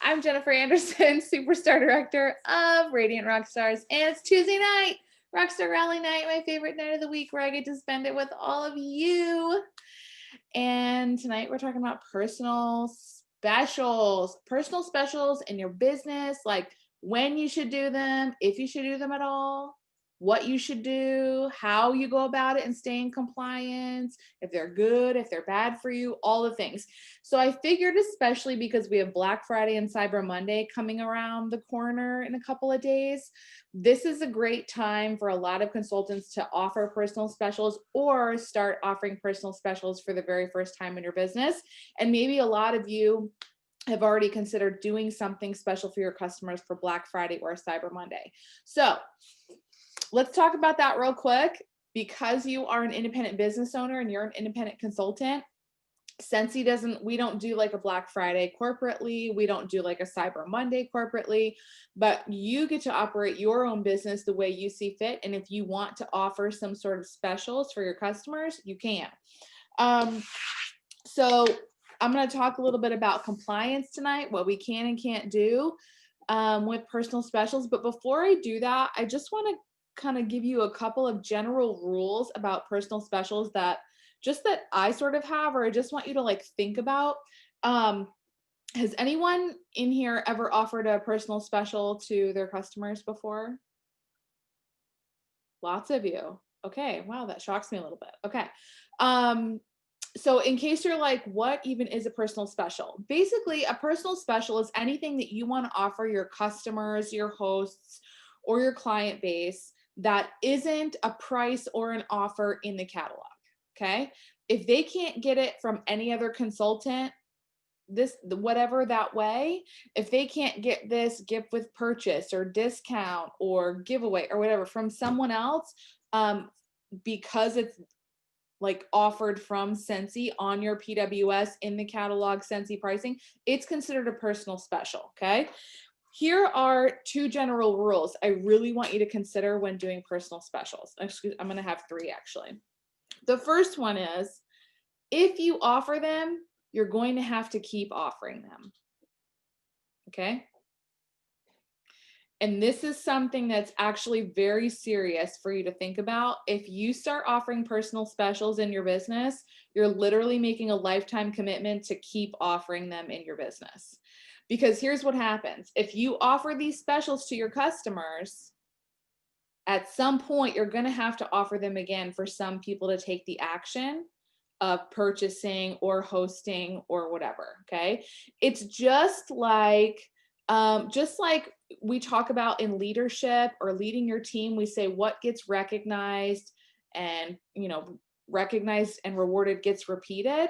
I'm Jennifer Anderson, Superstar Director of Radiant Rockstars, and it's Tuesday night, Rockstar Rally Night, my favorite night of the week where I get to spend it with all of you. And tonight we're talking about personal specials in your business, like when you should do them, if you should do them at all, what you should do, how you go about it and stay in compliance, if they're good, if they're bad for you, all the things. So I figured, especially because we have Black Friday and Cyber Monday coming around the corner in a couple of days, this is a great time for a lot of consultants to offer personal specials or start offering personal specials for the very first time in your business. And maybe a lot of you have already considered doing something special for your customers for Black Friday or Cyber Monday. So let's talk about that real quick. Because you are an independent business owner and you're an independent consultant, Scentsy we don't do like a Black Friday corporately. We don't do like a Cyber Monday corporately, but you get to operate your own business the way you see fit. And if you want to offer some sort of specials for your customers, you can. So I'm going to talk a little bit about compliance tonight, what we can and can't do with personal specials. But before I do that, I just want to kind of give you a couple of general rules about personal specials that I sort of have, or I just want you to like think about. Has anyone in here ever offered a personal special to their customers before? Lots of you. Okay. Wow. That shocks me a little bit. Okay. So in case you're like, what even is a personal special? Basically, a personal special is anything that you want to offer your customers, your hosts, or your client base that isn't a price or an offer in the catalog. Okay. If they can't get it from any other consultant, whatever that way, if they can't get this gift with purchase or discount or giveaway or whatever from someone else, because it's like offered from Scentsy on your PWS in the catalog Scentsy pricing, it's considered a personal special. Okay. Here are two general rules I really want you to consider when doing personal specials. I'm going to have three actually. The first one is, if you offer them, you're going to have to keep offering them. Okay? And this is something that's actually very serious for you to think about. If you start offering personal specials in your business, you're literally making a lifetime commitment to keep offering them in your business. Because here's what happens. If you offer these specials to your customers, at some point, you're going to have to offer them again for some people to take the action of purchasing or hosting or whatever. Okay. It's just like we talk about in leadership or leading your team, we say what gets recognized and, recognized and rewarded gets repeated.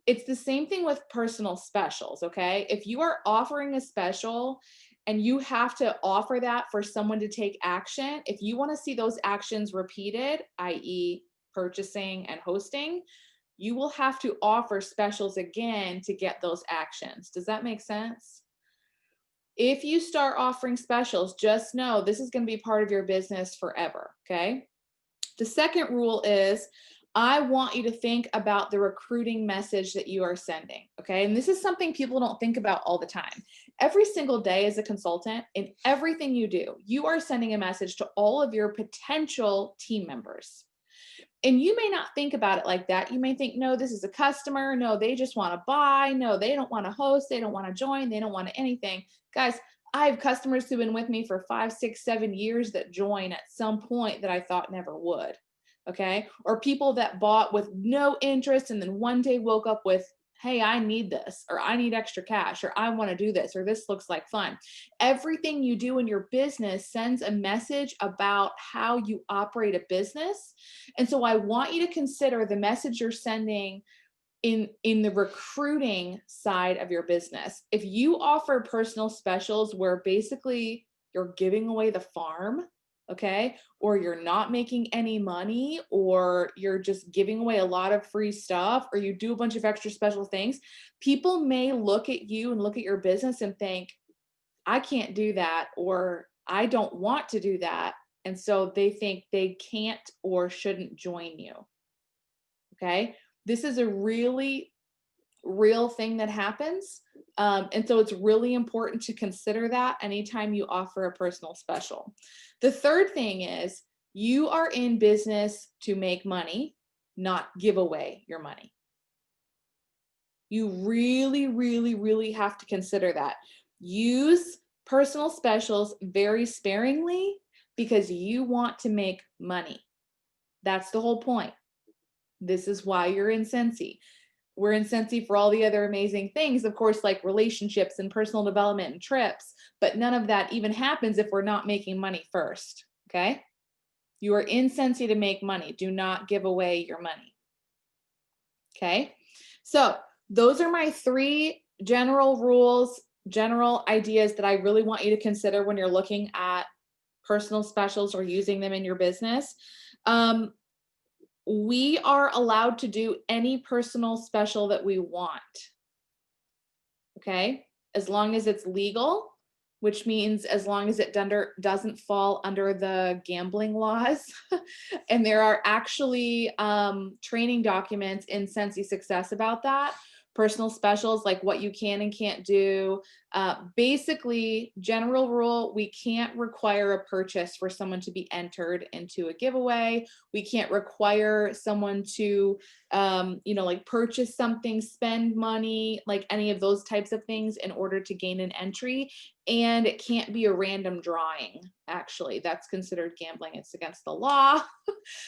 It's the same thing with personal specials, okay? If you are offering a special and you have to offer that for someone to take action, if you want to see those actions repeated, i.e. purchasing and hosting, you will have to offer specials again to get those actions. Does that make sense? If you start offering specials, just know this is going to be part of your business forever, okay? The second rule is, I want you to think about the recruiting message that you are sending, okay? And this is something people don't think about all the time. Every single day as a consultant, in everything you do, you are sending a message to all of your potential team members. And you may not think about it like that. You may think, no, this is a customer. No, they just want to buy. No, they don't want to host. They don't want to join. They don't want anything. Guys, I have customers who've been with me for 5, 6, 7 years that join at some point that I thought never would. Okay. Or people that bought with no interest and then one day woke up with, hey, I need this, or I need extra cash, or I want to do this, or this looks like fun. Everything you do in your business sends a message about how you operate a business. And so I want you to consider the message you're sending in the recruiting side of your business. If you offer personal specials where basically you're giving away the farm, okay, or you're not making any money, or you're just giving away a lot of free stuff, or you do a bunch of extra special things, people may look at you and look at your business and think, I can't do that, or I don't want to do that. And so they think they can't or shouldn't join you. Okay. This is a really real thing that happens. And so it's really important to consider that anytime you offer a personal special. The third thing is you are in business to make money, not give away your money. You really, really, really have to consider that. Use personal specials very sparingly because you want to make money. That's the whole point. This is why you're in Scentsy. We're in Scentsy for all the other amazing things, of course, like relationships and personal development and trips, but none of that even happens if we're not making money first, okay? You are in Scentsy to make money. Do not give away your money, okay? So those are my 3 general rules, general ideas that I really want you to consider when you're looking at personal specials or using them in your business. We are allowed to do any personal special that we want, okay? As long as it's legal, which means as long as it doesn't fall under the gambling laws. And there are actually training documents in Scentsy Success about that. Personal specials, like what you can and can't do. Basically, general rule, we can't require a purchase for someone to be entered into a giveaway. We can't require someone to, like purchase something, spend money, like any of those types of things in order to gain an entry. And it can't be a random drawing, actually. That's considered gambling. It's against the law.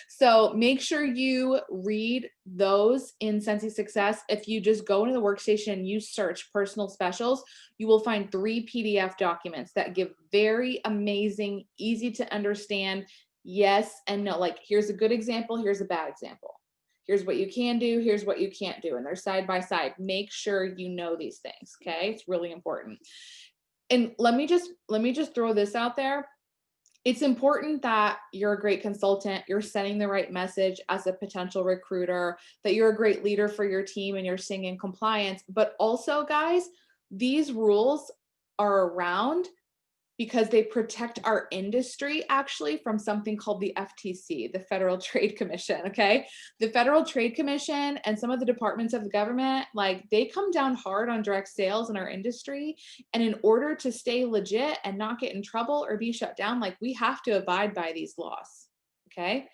So make sure you read those in Scentsy Success. If you just go into the workstation and you search personal specials, you will find 3 PDF documents that give very amazing, easy to understand yes and no. Like, here's a good example, here's a bad example. Here's what you can do, here's what you can't do. And they're side by side. Make sure you know these things, okay? It's really important. And let me just throw this out there. It's important that you're a great consultant, you're sending the right message as a potential recruiter, that you're a great leader for your team and you're staying in compliance. But also, guys, these rules are around because they protect our industry actually from something called the FTC, the Federal Trade Commission, okay? The Federal Trade Commission and some of the departments of the government, like they come down hard on direct sales in our industry. And in order to stay legit and not get in trouble or be shut down, like we have to abide by these laws, okay?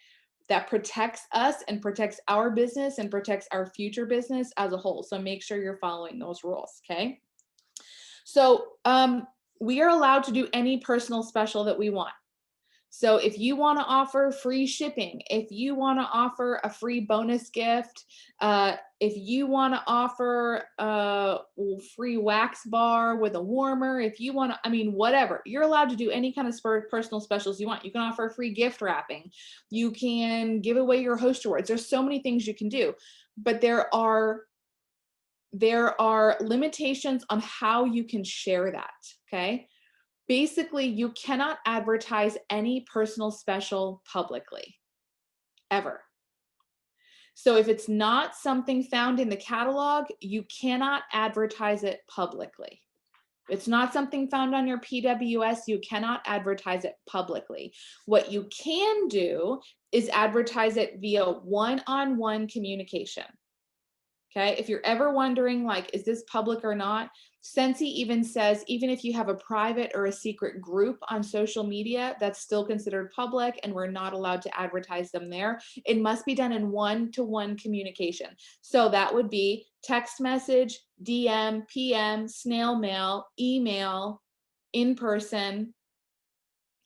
That protects us and protects our business and protects our future business as a whole. So make sure you're following those rules, okay? So, we are allowed to do any personal special that we want. So if you want to offer free shipping, if you want to offer a free bonus gift, if you want to offer a free wax bar with a warmer, if you want to, whatever, you're allowed to do any kind of personal specials you want. You can offer free gift wrapping. You can give away your host awards. There's so many things you can do, but there are limitations on how you can share that, okay? Basically, you cannot advertise any personal special publicly, ever. So if it's not something found in the catalog, you cannot advertise it publicly. If it's not something found on your PWS, you cannot advertise it publicly. What you can do is advertise it via one-on-one communication. Okay, if you're ever wondering, like, is this public or not? Scentsy even says, even if you have a private or a secret group on social media, that's still considered public and we're not allowed to advertise them there. It must be done in one-to-one communication. So that would be text message, DM, PM, snail mail, email, in person.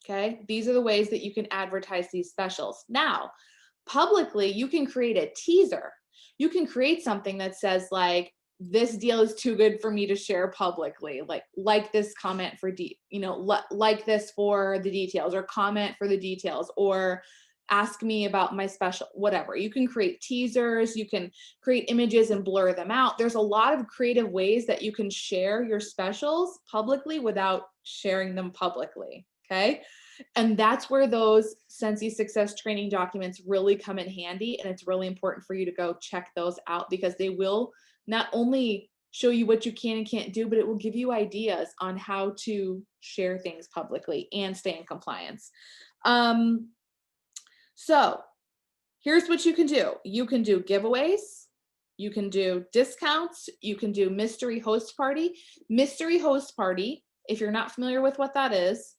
Okay, these are the ways that you can advertise these specials. Now, publicly, you can create a teaser. You can create something that says like, this deal is too good for me to share publicly. Like this comment for like this for the details, or comment for the details, or ask me about my special, whatever. You can create teasers, you can create images and blur them out. There's a lot of creative ways that you can share your specials publicly without sharing them publicly, okay? And that's where those Scentsy Success training documents really come in handy. And it's really important for you to go check those out, because they will not only show you what you can and can't do, but it will give you ideas on how to share things publicly and stay in compliance. So here's what you can do. You can do giveaways. You can do discounts. You can do mystery host party. Mystery host party, if you're not familiar with what that is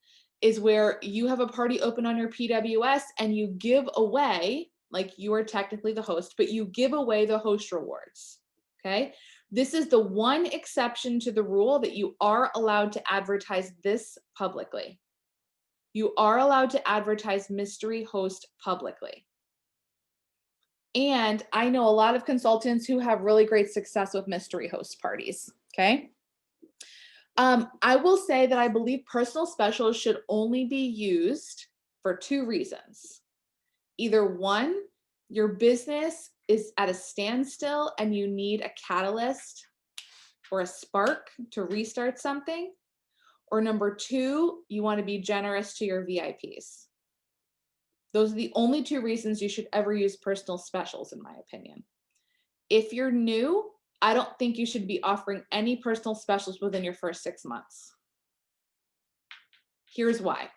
where you have a party open on your PWS and you give away, like you are technically the host, but you give away the host rewards. Okay. This is the one exception to the rule that you are allowed to advertise this publicly. You are allowed to advertise mystery host publicly. And I know a lot of consultants who have really great success with mystery host parties. Okay. I will say that I believe personal specials should only be used for two reasons. Either one, your business is at a standstill and you need a catalyst or a spark to restart something. Or number two, you want to be generous to your VIPs. Those are the only two reasons you should ever use personal specials, in my opinion. If you're new, I don't think you should be offering any personal specials within your first 6 months. Here's why.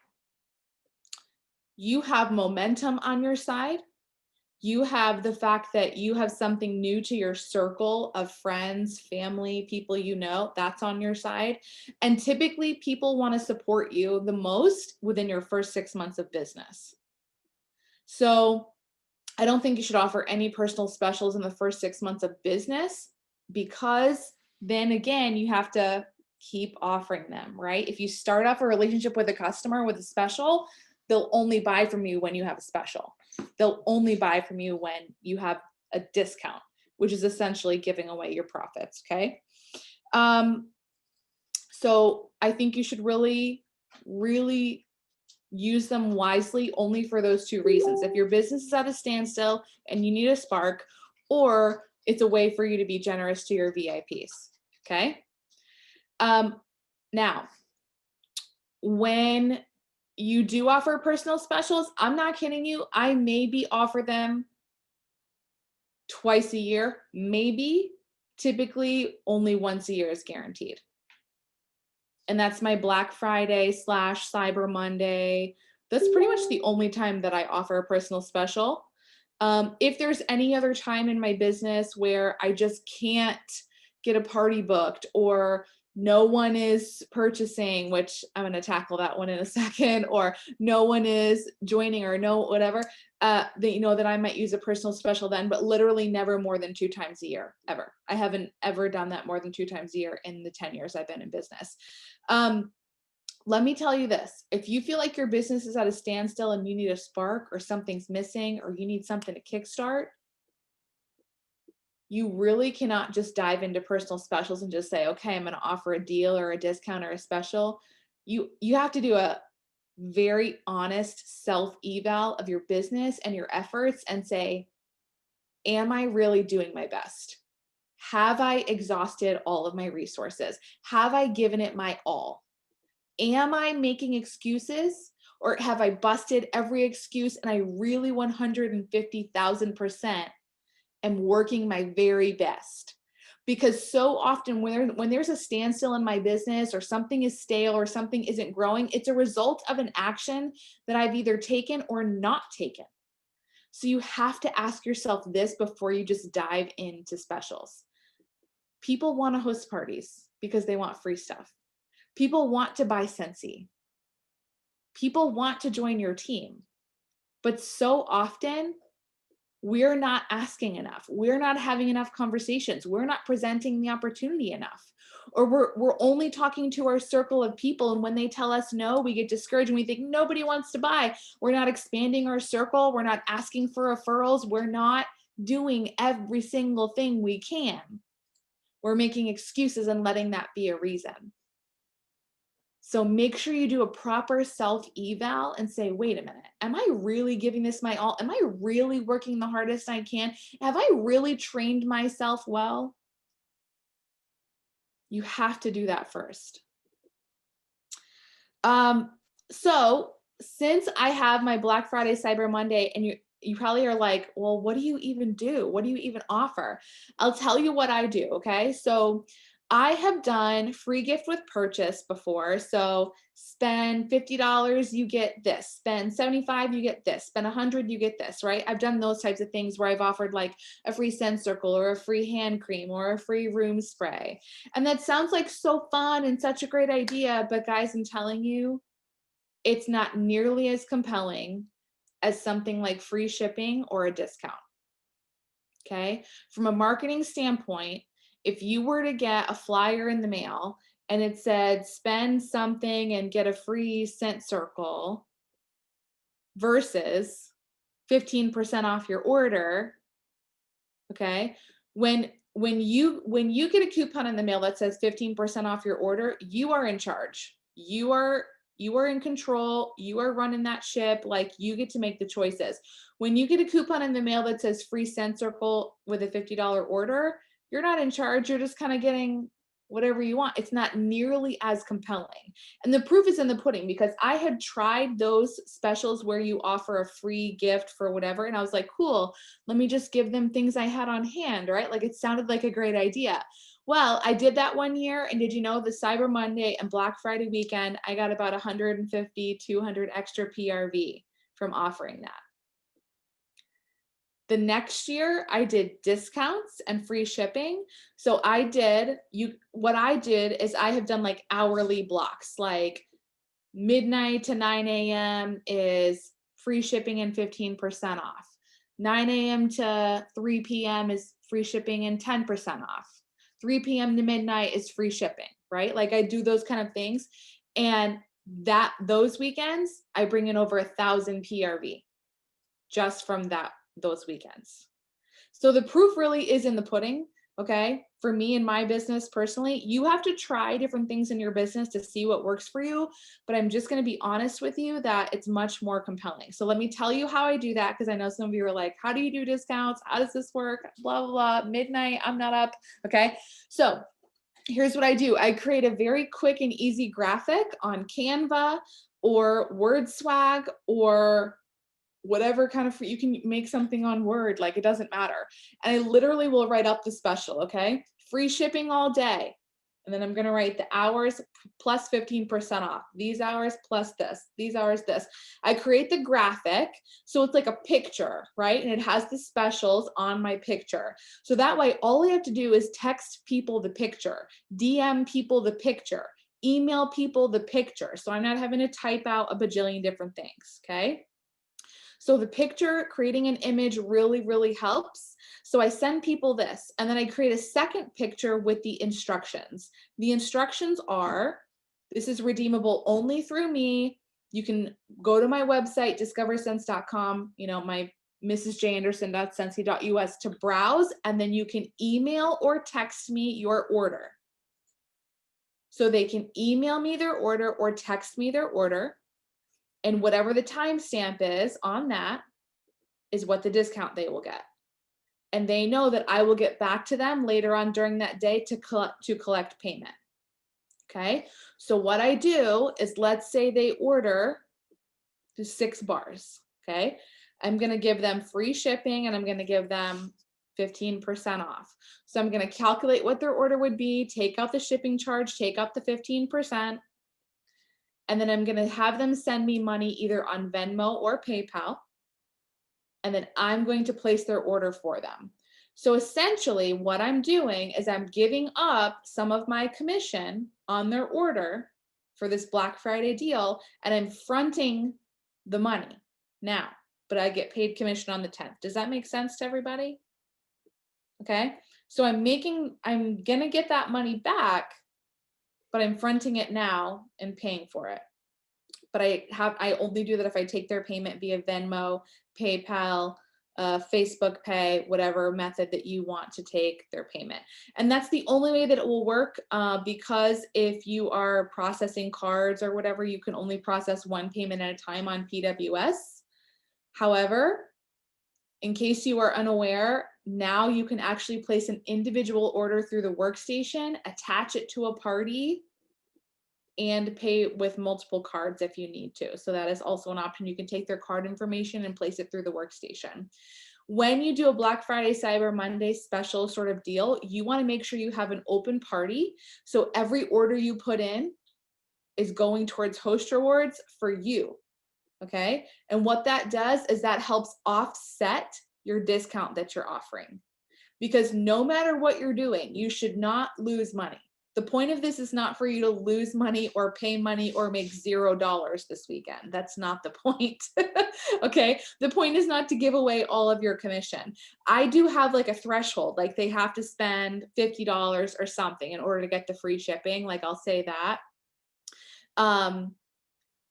You have momentum on your side. You have the fact that you have something new to your circle of friends, family, people you know, that's on your side. And typically people want to support you the most within your first 6 months of business. So I don't think you should offer any personal specials in the first 6 months of business, because then again, you have to keep offering them, right? If you start off a relationship with a customer with a special, they'll only buy from you when you have a special. They'll only buy from you when you have a discount, which is essentially giving away your profits, okay? So I think you should really, really use them wisely only for those two reasons. If your business is at a standstill and you need a spark, or it's a way for you to be generous to your VIPs, okay? Now, when you do offer personal specials, I'm not kidding you, I maybe offer them twice a year, maybe. Typically only once a year is guaranteed. And that's my Black Friday / Cyber Monday. That's pretty much the only time that I offer a personal special. If there's any other time in my business where I just can't get a party booked, or no one is purchasing, which I'm going to tackle that one in a second, or no one is joining, or no whatever, that you know that I might use a personal special then, but literally never more than 2 times a year, ever. I haven't ever done that more than 2 times a year in the 10 years I've been in business. Let me tell you this, if you feel like your business is at a standstill and you need a spark, or something's missing, or you need something to kickstart, you really cannot just dive into personal specials and just say, okay, I'm going to offer a deal or a discount or a special. You have to do a very honest self-eval of your business and your efforts and say, am I really doing my best? Have I exhausted all of my resources? Have I given it my all? Am I making excuses, or have I busted every excuse and I really 150,000% am working my very best? Because so often when there's a standstill in my business, or something is stale, or something isn't growing, it's a result of an action that I've either taken or not taken. So you have to ask yourself this before you just dive into specials. People want to host parties because they want free stuff. People want to buy Scentsy. People want to join your team. But so often, we're not asking enough. We're not having enough conversations. We're not presenting the opportunity enough. Or we're only talking to our circle of people, and when they tell us no, we get discouraged and we think nobody wants to buy. We're not expanding our circle. We're not asking for referrals. We're not doing every single thing we can. We're making excuses and letting that be a reason. So make sure you do a proper self-eval and say, wait a minute, am I really giving this my all? Am I really working the hardest I can? Have I really trained myself well? You have to do that first. So since I have my Black Friday, Cyber Monday, and you probably are like, well, what do you even do? What do you even offer? I'll tell you what I do, okay? So I have done free gift with purchase before. So spend $50, you get this. Spend 75, you get this. Spend 100, you get this, right? I've done those types of things where I've offered like a free scent circle or a free hand cream or a free room spray. And that sounds like so fun and such a great idea. But guys, I'm telling you, it's not nearly as compelling as something like free shipping or a discount. Okay. From a marketing standpoint, if you were to get a flyer in the mail and it said spend something and get a free scent circle versus 15% off your order, okay? When you get a coupon in the mail that says 15% off your order, you are in charge. You are in control. You are running that ship. Like, you get to make the choices. When you get a coupon in the mail that says free scent circle with a $50 order, you're not in charge. You're just kind of getting whatever you want. It's not nearly as compelling. And the proof is in the pudding, because I had tried those specials where you offer a free gift for whatever. And I was like, cool, let me just give them things I had on hand, right? Like, it sounded like a great idea. Well, I did that one year. And did you know, the Cyber Monday and Black Friday weekend, I got about 150, 200 extra PRV from offering that. The next year I did discounts and free shipping. So what I did is I have done like hourly blocks, like midnight to 9 a.m. is free shipping and 15% off. 9 a.m. to 3 p.m. is free shipping and 10% off. 3 p.m. to midnight is free shipping, right? Like, I do those kind of things. And those weekends, I bring in over 1,000 PRV just from those weekends. So the proof really is in the pudding. Okay. For me and my business personally, you have to try different things in your business to see what works for you. But I'm just going to be honest with you that it's much more compelling. So let me tell you how I do that, because I know some of you are like, how do you do discounts? How does this work? Blah, blah, blah. Midnight, I'm not up. Okay. So here's what I do. I create a very quick and easy graphic on Canva or WordSwag or whatever kind of, you can make something on Word, like, it doesn't matter. And I literally will write up the special, okay? Free shipping all day. And then I'm going to write the hours plus 15% off. These hours plus this, these hours this. I create the graphic. So it's like a picture, right? And it has the specials on my picture. So that way, all I have to do is text people the picture, DM people the picture, email people the picture. So I'm not having to type out a bajillion different things, okay? So the picture, creating an image really, really helps. So I send people this, and then I create a second picture with the instructions. The instructions are, this is redeemable only through me. You can go to my website, discoverscents.com, my mrsjanderson.scentsy.us to browse, and then you can email or text me your order. So they can email me their order or text me their order. And whatever the timestamp is on that is what the discount they will get. And they know that I will get back to them later on during that day to collect payment. Okay. So what I do is, let's say they order 6 bars. Okay. I'm going to give them free shipping and I'm going to give them 15% off. So I'm going to calculate what their order would be, take out the shipping charge, take out the 15%. And then I'm going to have them send me money either on Venmo or PayPal. And then I'm going to place their order for them. So essentially what I'm doing is I'm giving up some of my commission on their order for this Black Friday deal, and I'm fronting the money now, but I get paid commission on the 10th. Does that make sense to everybody? Okay. So I'm going to get that money back, but I'm fronting it now and paying for it. But I only do that if I take their payment via Venmo, PayPal, Facebook Pay, whatever method that you want to take their payment. And that's the only way that it will work, because if you are processing cards or whatever, you can only process one payment at a time on PWS. However, in case you are unaware, now you can actually place an individual order through the workstation, attach it to a party, and pay with multiple cards if you need to. So that is also an option. You can take their card information and place it through the workstation. When you do a Black Friday, Cyber Monday special sort of deal, you want to make sure you have an open party. So every order you put in is going towards host rewards for you. Okay. And what that does is that helps offset your discount that you're offering. Because no matter what you're doing, you should not lose money. The point of this is not for you to lose money or pay money or make $0 this weekend. That's not the point. Okay. The point is not to give away all of your commission. I do have like a threshold, like they have to spend $50 or something in order to get the free shipping. Like I'll say that.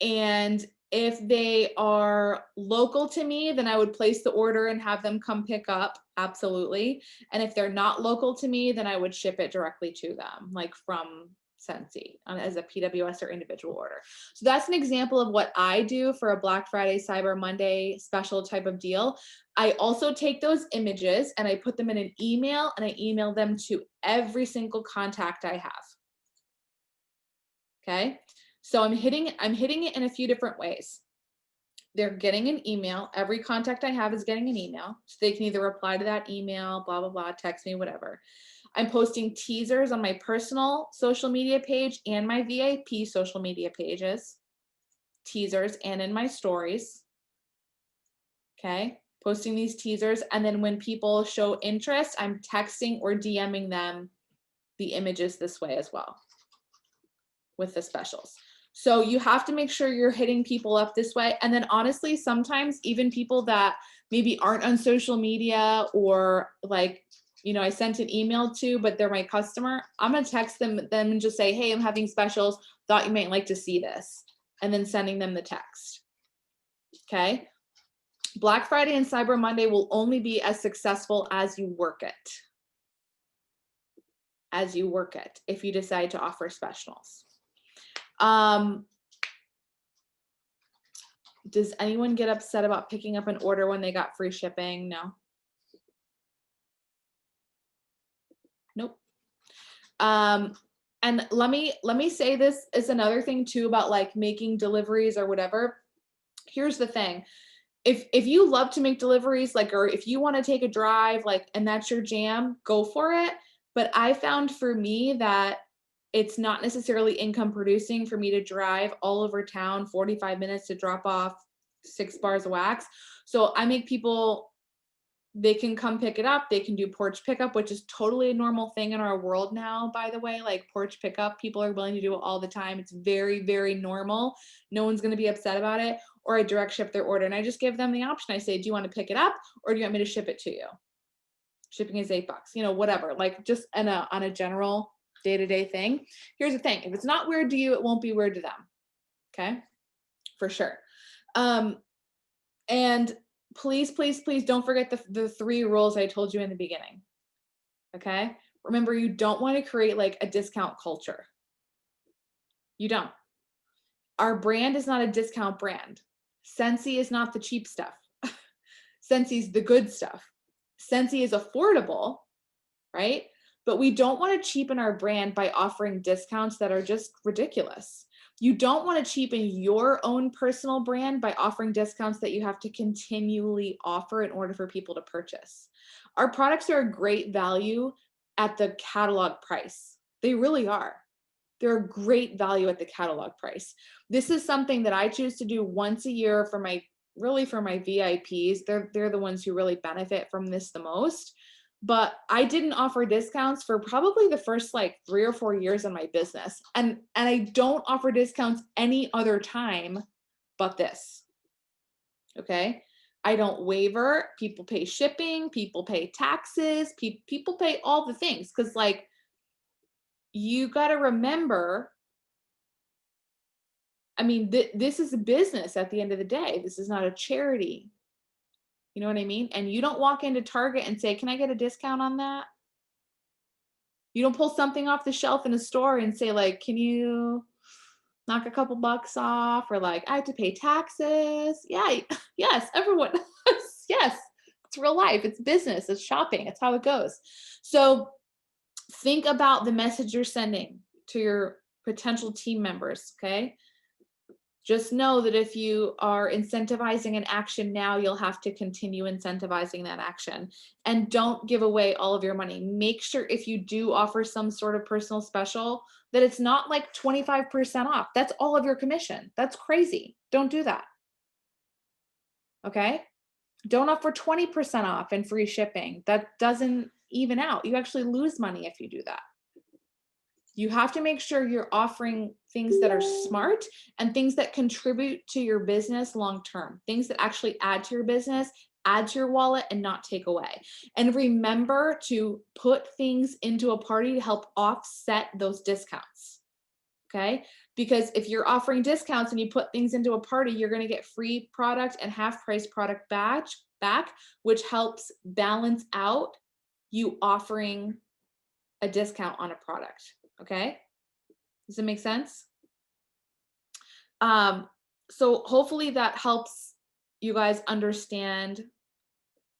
And if they are local to me, then I would place the order and have them come pick up. Absolutely. And if they're not local to me, then I would ship it directly to them, like from Scentsy as a PWS or individual order. So that's an example of what I do for a Black Friday, Cyber Monday special type of deal. I also take those images and I put them in an email and I email them to every single contact I have. Okay. So I'm hitting it in a few different ways. They're getting an email. Every contact I have is getting an email. So they can either reply to that email, blah, blah, blah, text me, whatever. I'm posting teasers on my personal social media page and my VIP social media pages, teasers, and in my stories. Okay. Posting these teasers. And then when people show interest, I'm texting or DMing them the images this way as well with the specials. So you have to make sure you're hitting people up this way. And then honestly, sometimes even people that maybe aren't on social media or like, you know, I sent an email to, but they're my customer, I'm going to text them and just say, hey, I'm having specials. Thought you might like to see this. And then sending them the text. Okay. Black Friday and Cyber Monday will only be as successful as you work it. As you work it, if you decide to offer specials. Does anyone get upset about picking up an order when they got free shipping? No. Nope. And let me say this is another thing too about like making deliveries or whatever. Here's the thing. If you love to make deliveries, like, or if you want to take a drive, like, and that's your jam, go for it. But I found for me that it's not necessarily income producing for me to drive all over town 45 minutes to drop off 6 bars of wax. So I make people, they can come pick it up. They can do porch pickup, which is totally a normal thing in our world now, by the way. Like porch pickup, people are willing to do it all the time. It's very, very normal. No one's going to be upset about it. Or I direct ship their order and I just give them the option. I say, do you want to pick it up or do you want me to ship it to you? Shipping is $8, you know, whatever, like just on a general day-to-day thing. Here's the thing. If it's not weird to you, it won't be weird to them. Okay. For sure. And please, please, please don't forget the 3 rules I told you in the beginning. Okay. Remember, you don't want to create like a discount culture. You don't. Our brand is not a discount brand. Scentsy is not the cheap stuff. Scentsy is the good stuff. Scentsy is affordable, right? But we don't want to cheapen our brand by offering discounts that are just ridiculous. You don't want to cheapen your own personal brand by offering discounts that you have to continually offer in order for people to purchase. Our products are a great value at the catalog price. They really are. They're a great value at the catalog price. This is something that I choose to do once a year for my VIPs. They're the ones who really benefit from this the most. But I didn't offer discounts for probably the first like 3 or 4 years in my business. And I don't offer discounts any other time but this. Okay. I don't waiver. People pay shipping, people pay taxes, people pay all the things. Cause like you got to remember, I mean, this is a business at the end of the day. This is not a charity. You know what I mean? And you don't walk into Target and say, can I get a discount on that? You don't pull something off the shelf in a store and say like, can you knock a couple bucks off? Or like, I have to pay taxes. Yeah. Yes. Everyone. Yes. It's real life. It's business. It's shopping. It's how it goes. So think about the message you're sending to your potential team members. Okay. Just know that if you are incentivizing an action now, you'll have to continue incentivizing that action. And don't give away all of your money. Make sure if you do offer some sort of personal special, that it's not like 25% off. That's all of your commission. That's crazy. Don't do that. Okay? Don't offer 20% off and free shipping. That doesn't even out. You actually lose money if you do that. You have to make sure you're offering things that are smart and things that contribute to your business long term, things that actually add to your business, add to your wallet, and not take away. And remember to put things into a party to help offset those discounts. Okay? Because if you're offering discounts and you put things into a party, you're going to get free product and half price product back, which helps balance out you offering a discount on a product. Okay. Does it make sense? So hopefully that helps you guys understand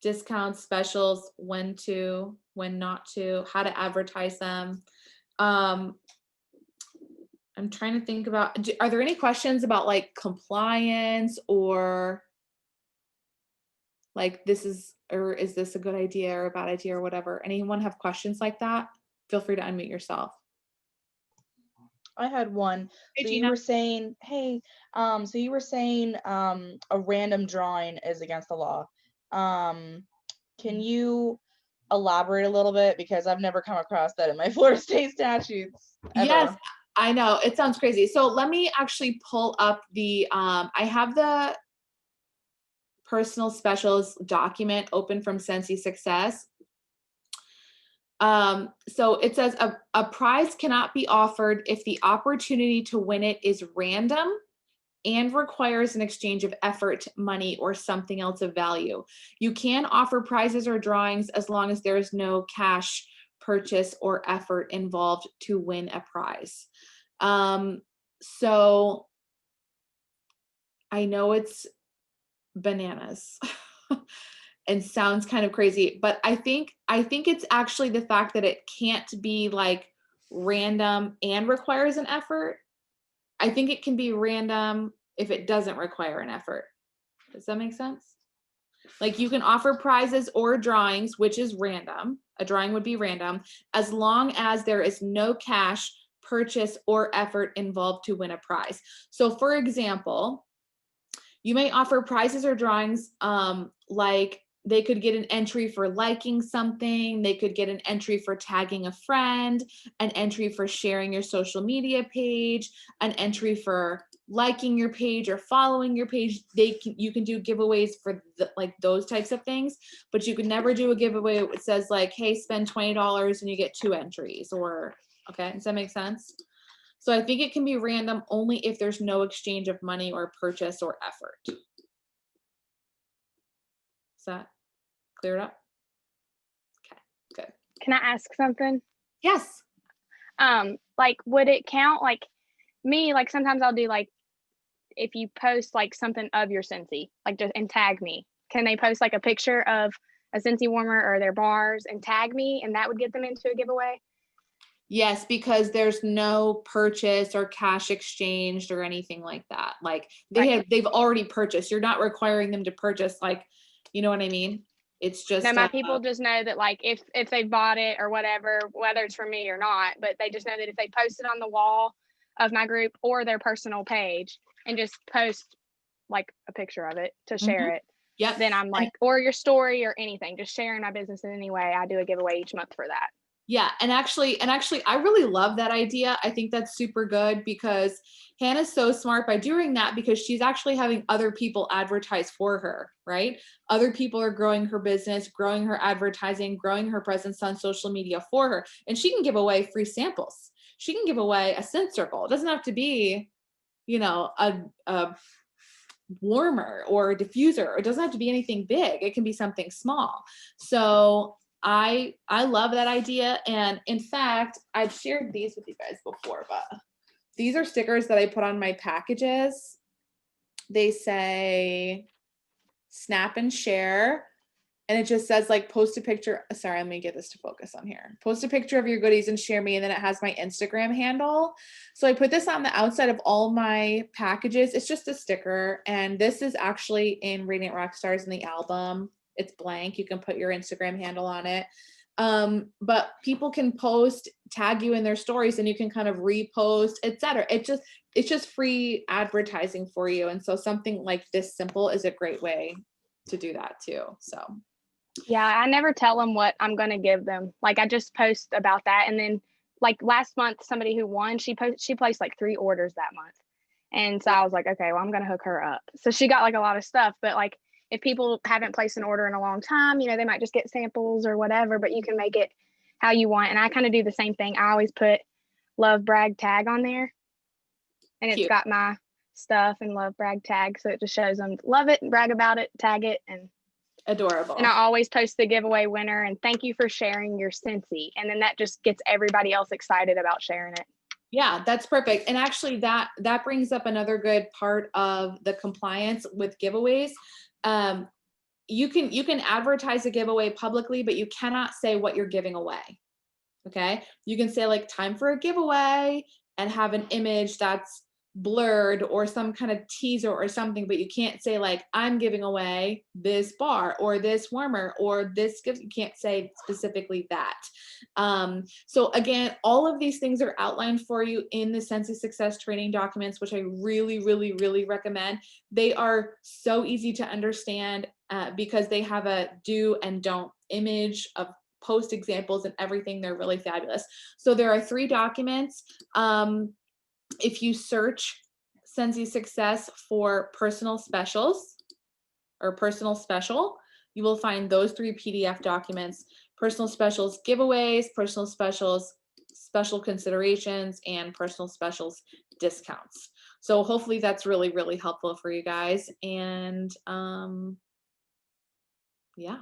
discounts, specials, when to, when not to, how to advertise them. I'm trying to think about, are there any questions about like compliance or like this is, or is this a good idea or a bad idea or whatever? Anyone have questions like that? Feel free to unmute yourself. I had one. Hey, so Gina. you were saying, hey, so you were saying a random drawing is against the law. Can you elaborate a little bit? Because I've never come across that in my Florida state statutes ever. Yes, I know. It sounds crazy. So let me actually pull up the, I have the personal specials document open from Scentsy Success. So it says a prize cannot be offered if the opportunity to win it is random and requires an exchange of effort, money, or something else of value. You can offer prizes or drawings as long as there is no cash purchase or effort involved to win a prize. So I know it's bananas and sounds kind of crazy, but I think it's actually the fact that it can't be like random and requires an effort. I think it can be random if it doesn't require an effort. Does that make sense? Like you can offer prizes or drawings, which is random. A drawing would be random, as long as there is no cash purchase or effort involved to win a prize. So for example, you may offer prizes or drawings like they could get an entry for liking something, they could get an entry for tagging a friend, an entry for sharing your social media page, an entry for liking your page or following your page. You can do giveaways for like those types of things, but you could never do a giveaway that says like, hey, spend $20 and you get 2 entries, or okay, does that make sense? So I think it can be random only if there's no exchange of money or purchase or effort. Is that cleared up? Okay, good. Can I ask something? Yes. Like, would it count, like me, like sometimes I'll do like, if you post like something of your Scentsy, like just and tag me, can they post like a picture of a Scentsy warmer or their bars and tag me, and that would get them into a giveaway? Yes, because there's no purchase or cash exchanged or anything like that. Like they've already purchased. You're not requiring them to purchase, like, you know what I mean? It's just no, my people just know that like if they bought it or whatever, whether it's from me or not, but they just know that if they post it on the wall of my group or their personal page and just post like a picture of it to share it, yep. Then I'm like, or your story or anything, just sharing my business in any way, I do a giveaway each month for that. Yeah, and actually, I really love that idea. I think that's super good because Hannah's so smart by doing that, because she's actually having other people advertise for her, right? Other people are growing her business, growing her advertising, growing her presence on social media for her, and she can give away free samples. She can give away a scent circle. It doesn't have to be, you know, a warmer or a diffuser. It doesn't have to be anything big. It can be something small. So I love that idea. And in fact, I've shared these with you guys before, but these are stickers that I put on my packages. They say snap and share. And it just says like post a picture. Sorry, let me get this to focus on here. Post a picture of your goodies and share me. And then it has my Instagram handle. So I put this on the outside of all my packages. It's just a sticker. And this is actually in Radiant Rockstars in the album. It's blank. You can put your Instagram handle on it. But people can post, tag you in their stories, and you can kind of repost, etc. It's just free advertising for you. And so something like this simple is a great way to do that too. So Yeah, I never tell them what I'm going to give them. Like I just post about that. And then like last month, somebody who won, she placed like 3 orders that month. And so I was like, okay, well, I'm going to hook her up. So she got like a lot of stuff, but like if people haven't placed an order in a long time, you know, they might just get samples or whatever, but you can make it how you want. And I kind of do the same thing. I always put love brag tag on there, and it's got my stuff and love brag tag. So it just shows them love it, brag about it, tag it, and adorable. And I always post the giveaway winner and thank you for sharing your Scentsy. And then that just gets everybody else excited about sharing it. Yeah, that's perfect. And actually that brings up another good part of the compliance with giveaways. You can advertise a giveaway publicly, but you cannot say what you're giving away. Okay. You can say like time for a giveaway and have an image that's blurred or some kind of teaser or something, but you can't say like I'm giving away this bar or this warmer or this gift. You can't say specifically that. So again, all of these things are outlined for you in the Scentsy Success training documents, which I really, really, really recommend. They are so easy to understand because they have a do and don't image of post examples and everything. They're really fabulous. So there are 3 documents. If you search Scentsy Success for personal specials or personal special, you will find those 3 PDF documents: personal specials giveaways, personal specials special considerations, and personal specials discounts. So hopefully that's really, really helpful for you guys. And yeah.